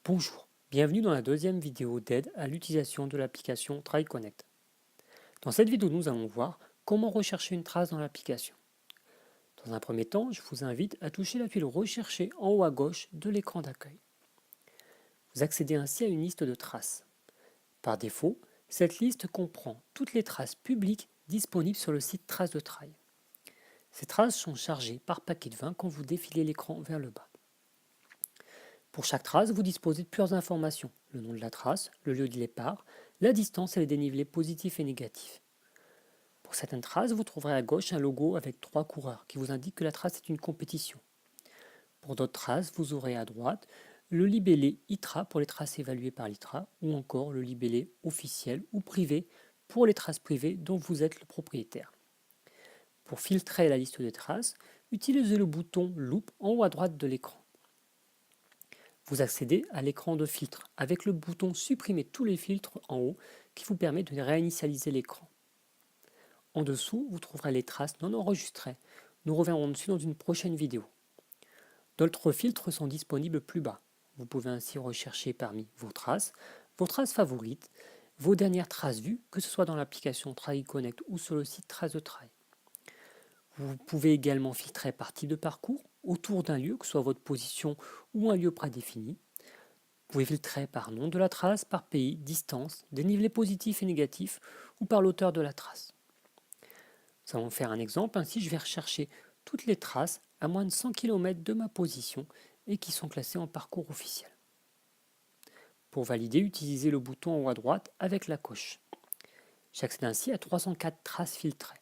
Bonjour, bienvenue dans la deuxième vidéo d'aide à l'utilisation de l'application TryConnect. Dans cette vidéo, nous allons voir comment rechercher une trace dans l'application. Dans un premier temps, je vous invite à toucher la tuile Rechercher en haut à gauche de l'écran d'accueil. Vous accédez ainsi à une liste de traces. Par défaut, cette liste comprend toutes les traces publiques disponibles sur le site Traces de Try. Ces traces sont chargées par paquet de 20 quand vous défilez l'écran vers le bas. Pour chaque trace, vous disposez de plusieurs informations, le nom de la trace, le lieu de départ, la distance et les dénivelés positifs et négatifs. Pour certaines traces, vous trouverez à gauche un logo avec 3 coureurs qui vous indique que la trace est une compétition. Pour d'autres traces, vous aurez à droite le libellé ITRA pour les traces évaluées par l'ITRA ou encore le libellé officiel ou privé pour les traces privées dont vous êtes le propriétaire. Pour filtrer la liste des traces, utilisez le bouton Loupe en haut à droite de l'écran. Vous accédez à l'écran de filtre avec le bouton Supprimer tous les filtres en haut qui vous permet de réinitialiser l'écran. En dessous, vous trouverez les traces non enregistrées. Nous reviendrons dessus dans une prochaine vidéo. D'autres filtres sont disponibles plus bas. Vous pouvez ainsi rechercher parmi vos traces favorites, vos dernières traces vues, que ce soit dans l'application TryConnect ou sur le site Traces de Try. Vous pouvez également filtrer par type de parcours, autour d'un lieu, que ce soit votre position ou un lieu prédéfini. Vous pouvez filtrer par nom de la trace, par pays, distance, dénivelé positif et négatif ou par l'auteur de la trace. Nous allons faire un exemple, ainsi je vais rechercher toutes les traces à moins de 100 km de ma position et qui sont classées en parcours officiel. Pour valider, utilisez le bouton en haut à droite avec la coche. J'accède ainsi à 304 traces filtrées.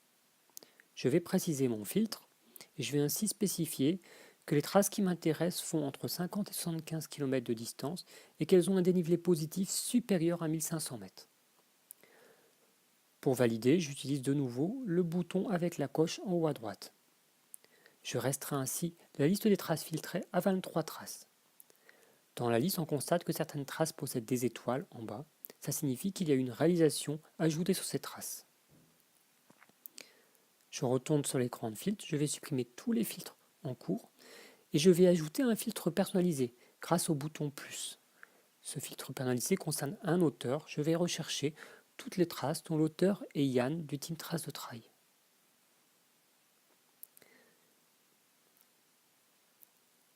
Je vais préciser mon filtre et je vais ainsi spécifier que les traces qui m'intéressent font entre 50 et 75 km de distance et qu'elles ont un dénivelé positif supérieur à 1500 mètres. Pour valider, j'utilise de nouveau le bouton avec la coche en haut à droite. Je restreins ainsi la liste des traces filtrées à 23 traces. Dans la liste, on constate que certaines traces possèdent des étoiles en bas. Ça signifie qu'il y a une réalisation ajoutée sur ces traces. Je retourne sur l'écran de filtre, je vais supprimer tous les filtres en cours et je vais ajouter un filtre personnalisé grâce au bouton plus. Ce filtre personnalisé concerne un auteur. Je vais rechercher toutes les traces dont l'auteur est Yann du team Traces de Try.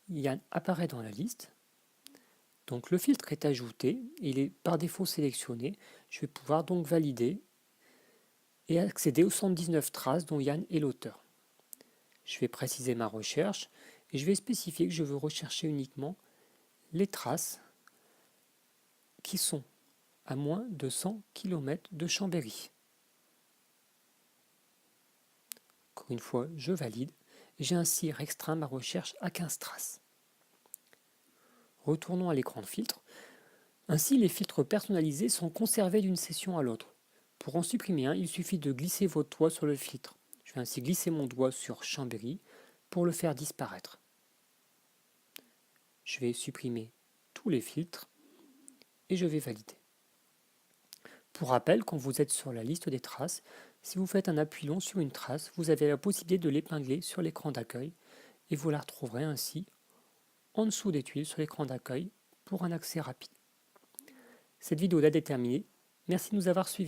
Yann apparaît dans la liste. Donc le filtre est ajouté, il est par défaut sélectionné. Je vais pouvoir donc valider et accéder aux 119 traces dont Yann est l'auteur. Je vais préciser ma recherche et je vais spécifier que je veux rechercher uniquement les traces qui sont à moins de 100 km de Chambéry. Encore une fois, je valide et j'ai ainsi restreint ma recherche à 15 traces. Retournons à l'écran de filtre. Ainsi, les filtres personnalisés sont conservés d'une session à l'autre. Pour en supprimer un, il suffit de glisser votre doigt sur le filtre. Je vais ainsi glisser mon doigt sur Chambéry pour le faire disparaître. Je vais supprimer tous les filtres et je vais valider. Pour rappel, quand vous êtes sur la liste des traces, si vous faites un appui long sur une trace, vous avez la possibilité de l'épingler sur l'écran d'accueil et vous la retrouverez ainsi en dessous des tuiles sur l'écran d'accueil pour un accès rapide. Cette vidéo d'aide est terminée. Merci de nous avoir suivis.